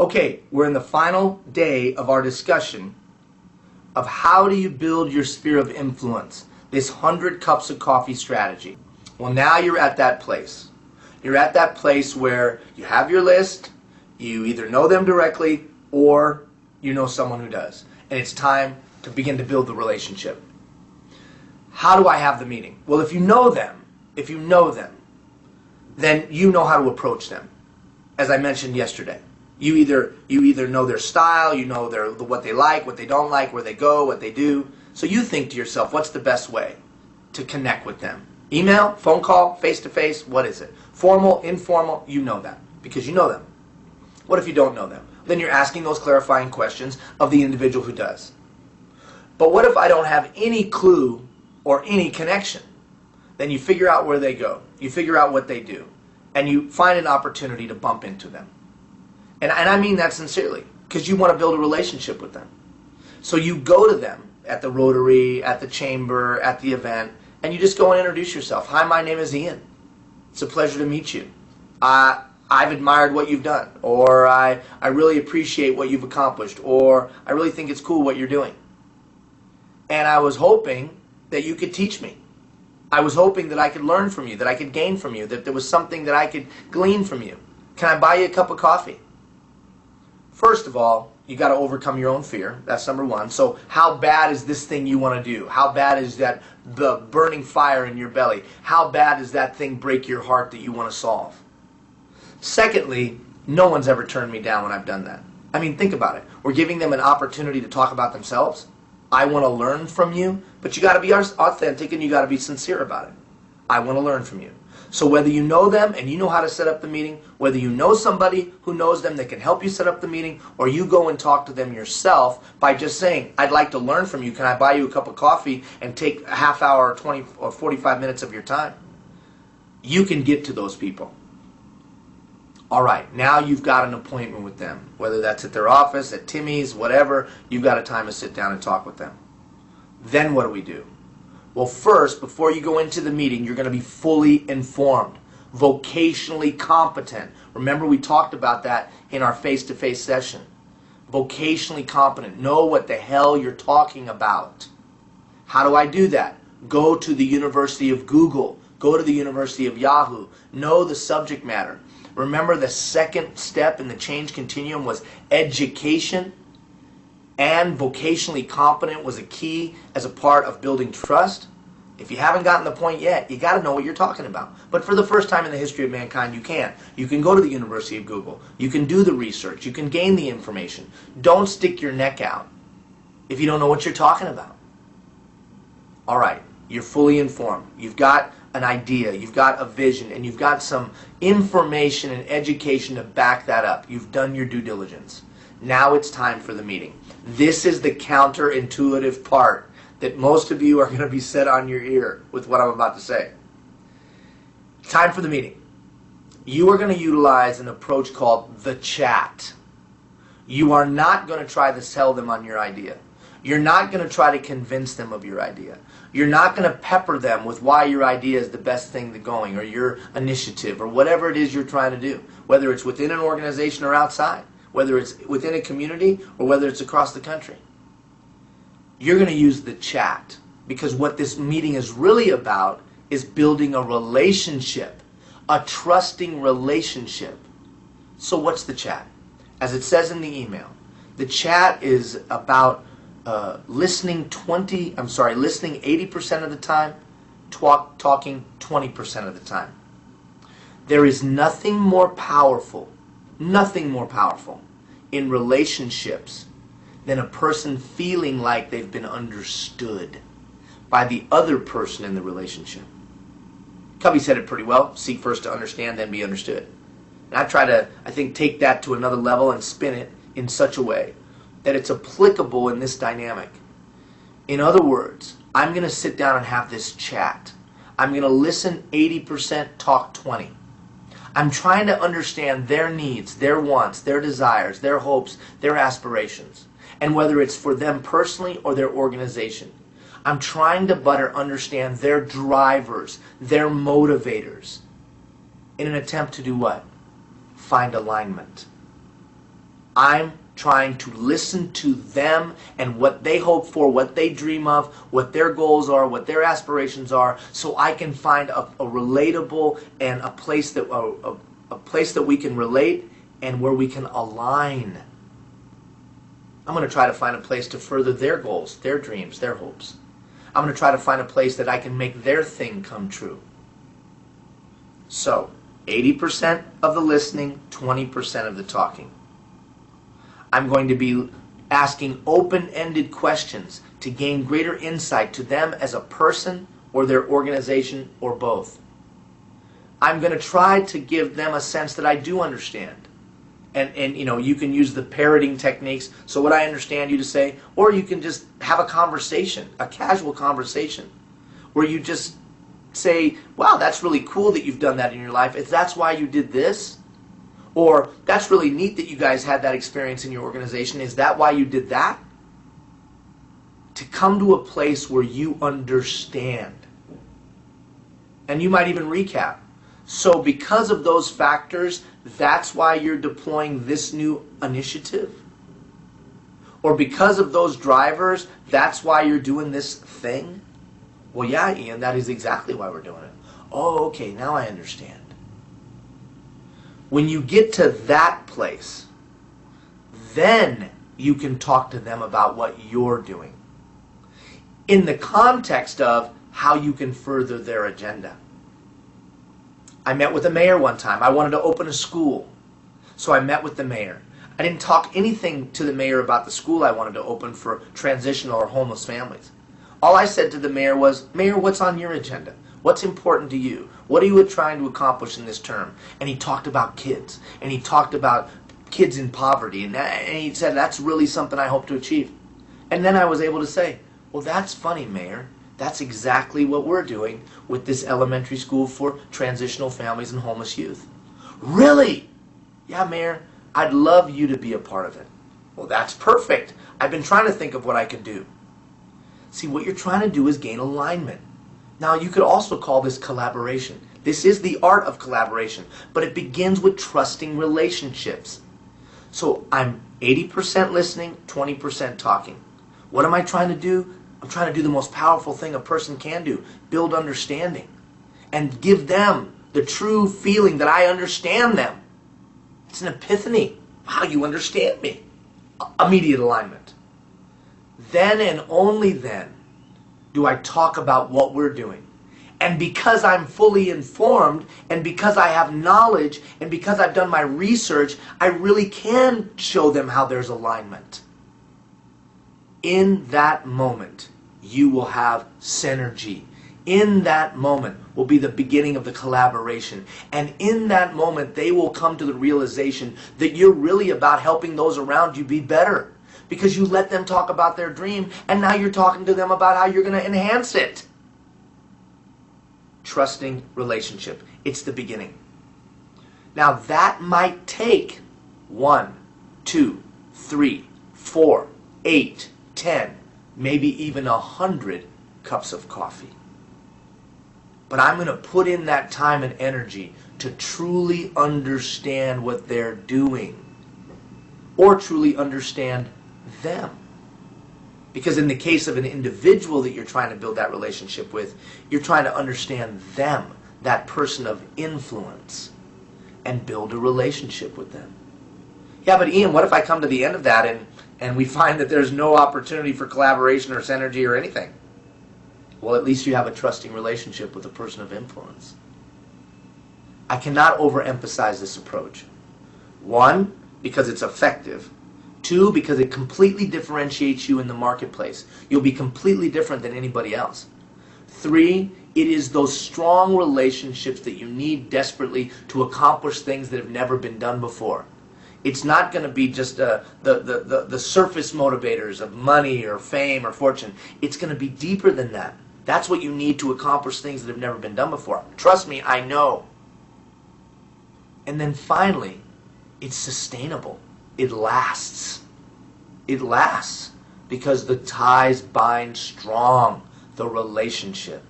Okay, we're in the final day of our discussion of how do you build your sphere of influence, this 100 cups of coffee strategy. Well, now you're at that place. You're at that place where you have your list, you either know them directly or you know someone who does. And it's time to begin to build the relationship. How do I have the meeting? Well, if you know them, then you know how to approach them. As I mentioned yesterday. You either know their style, you know what they like, what they don't like, where they go, what they do. So you think to yourself, what's the best way to connect with them? Email, phone call, face-to-face, what is it? Formal, informal, you know that because you know them. What if you don't know them? Then you're asking those clarifying questions of the individual who does. But what if I don't have any clue or any connection? Then you figure out where they go. You figure out what they do. And you find an opportunity to bump into them. And I mean that sincerely, because you want to build a relationship with them. So you go to them at the Rotary, at the Chamber, at the event, and you just go and introduce yourself. Hi, my name is Ian. It's a pleasure to meet you. I've admired what you've done, or I really appreciate what you've accomplished, or I really think it's cool what you're doing. And I was hoping that you could teach me. I was hoping that I could learn from you, that I could gain from you, that there was something that I could glean from you. Can I buy you a cup of coffee? First of all, you got to overcome your own fear. That's number one. So how bad is this thing you want to do? How bad is that the burning fire in your belly? How bad does that thing break your heart that you want to solve? Secondly, no one's ever turned me down when I've done that. I mean, think about it. We're giving them an opportunity to talk about themselves. I want to learn from you, but you got to be authentic and you got to be sincere about it. I want to learn from you. So whether you know them and you know how to set up the meeting, whether you know somebody who knows them that can help you set up the meeting, or you go and talk to them yourself by just saying, I'd like to learn from you, can I buy you a cup of coffee and take a half hour or 20 or 45 minutes of your time? You can get to those people. All right, now you've got an appointment with them, whether that's at their office, at Timmy's, whatever, you've got a time to sit down and talk with them. Then what do we do? Well, first, before you go into the meeting, you're going to be fully informed, vocationally competent. Remember, we talked about that in our face-to-face session. Vocationally competent. Know what the hell you're talking about. How do I do that? Go to the University of Google. Go to the University of Yahoo. Know the subject matter. Remember, the second step in the change continuum was education. And vocationally competent was a key as a part of building trust. If you haven't gotten the point yet, you got to know what you're talking about. But for the first time in the history of mankind, you can. You can go to the University of Google. You can do the research. You can gain the information. Don't stick your neck out if you don't know what you're talking about. All right, you're fully informed. You've got an idea. You've got a vision. And you've got some information and education to back that up. You've done your due diligence. Now it's time for the meeting. This is the counterintuitive part that most of you are going to be set on your ear with what I'm about to say. Time for the meeting. You are going to utilize an approach called the chat. You are not going to try to sell them on your idea. You're not going to try to convince them of your idea. You're not going to pepper them with why your idea is the best thing going, or your initiative, or whatever it is you're trying to do, whether it's within an organization or outside. Whether it's within a community or whether it's across the country. You're going to use the chat because what this meeting is really about is building a relationship, a trusting relationship. So what's the chat? As it says in the email, the chat is about listening 80% of the time, talking 20% of the time. There is nothing more powerful in relationships than a person feeling like they've been understood by the other person in the relationship. Covey said it pretty well. Seek first to understand, then be understood. And I try to, take that to another level and spin it in such a way that it's applicable in this dynamic. In other words, I'm going to sit down and have this chat. I'm going to listen 80%, talk 20%. I'm trying to understand their needs, their wants, their desires, their hopes, their aspirations. And whether it's for them personally or their organization. I'm trying to better understand their drivers, their motivators. In an attempt to do what? Find alignment. I'm trying to listen to them and what they hope for, what they dream of, what their goals are, what their aspirations are, so I can find a relatable and a place that we can relate and where we can align. I'm going to try to find a place to further their goals, their dreams, their hopes. I'm going to try to find a place that I can make their thing come true. So, 80% of the listening, 20% of the talking. I'm going to be asking open-ended questions to gain greater insight to them as a person or their organization or both. I'm going to try to give them a sense that I do understand. And you know, you can use the parroting techniques. So what I understand you to say, or you can just have a conversation, a casual conversation, where you just say, wow, that's really cool that you've done that in your life. If that's why you did this, or that's really neat that you guys had that experience in your organization. Is that why you did that? To come to a place where you understand. And you might even recap. So because of those factors, that's why you're deploying this new initiative? Or because of those drivers, that's why you're doing this thing? Well, yeah, Ian, that is exactly why we're doing it. Oh, okay, now I understand. When you get to that place, then you can talk to them about what you're doing in the context of how you can further their agenda. I met with the mayor one time. I wanted to open a school, so I met with the mayor. I didn't talk anything to the mayor about the school I wanted to open for transitional or homeless families. All I said to the mayor was, Mayor, what's on your agenda? What's important to you? What are you trying to accomplish in this term? And he talked about kids. And he talked about kids in poverty. And he said, that's really something I hope to achieve. And then I was able to say, well, that's funny, Mayor. That's exactly what we're doing with this elementary school for transitional families and homeless youth. Really? Yeah, Mayor, I'd love you to be a part of it. Well, that's perfect. I've been trying to think of what I could do. See, what you're trying to do is gain alignment. Now, you could also call this collaboration. This is the art of collaboration, but it begins with trusting relationships. So I'm 80% listening, 20% talking. What am I trying to do? I'm trying to do the most powerful thing a person can do, build understanding, and give them the true feeling that I understand them. It's an epiphany. Wow, you understand me. Immediate alignment. Then and only then do I talk about what we're doing. And because I'm fully informed, and because I have knowledge, and because I've done my research, I really can show them how there's alignment. In that moment, you will have synergy. In that moment will be the beginning of the collaboration. And in that moment, they will come to the realization that you're really about helping those around you be better. Because you let them talk about their dream, and now you're talking to them about how you're going to enhance it. Trusting relationship. It's the beginning. Now that might take 1, 2, 3, 4, 8, 10, maybe even 100 cups of coffee. But I'm going to put in that time and energy to truly understand what they're doing, or truly understand them. Because in the case of an individual that you're trying to build that relationship with, you're trying to understand them, that person of influence, and build a relationship with them. Yeah, but Ian, what if I come to the end of that and we find that there's no opportunity for collaboration or synergy or anything? Well, at least you have a trusting relationship with a person of influence. I cannot overemphasize this approach. 1, because it's effective. 2, because it completely differentiates you in the marketplace. You'll be completely different than anybody else. 3, it is those strong relationships that you need desperately to accomplish things that have never been done before. It's not going to be just the surface motivators of money or fame or fortune. It's going to be deeper than that. That's what you need to accomplish things that have never been done before. Trust me, I know. And then finally, it's sustainable. It lasts. It lasts because the ties bind strong, the relationship.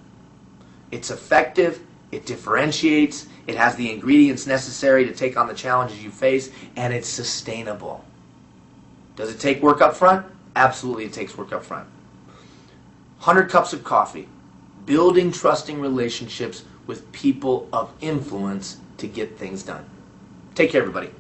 It's effective, it differentiates, it has the ingredients necessary to take on the challenges you face, and it's sustainable. Does it take work up front? Absolutely it takes work up front. 100 cups of coffee. Building trusting relationships with people of influence to get things done. Take care, everybody.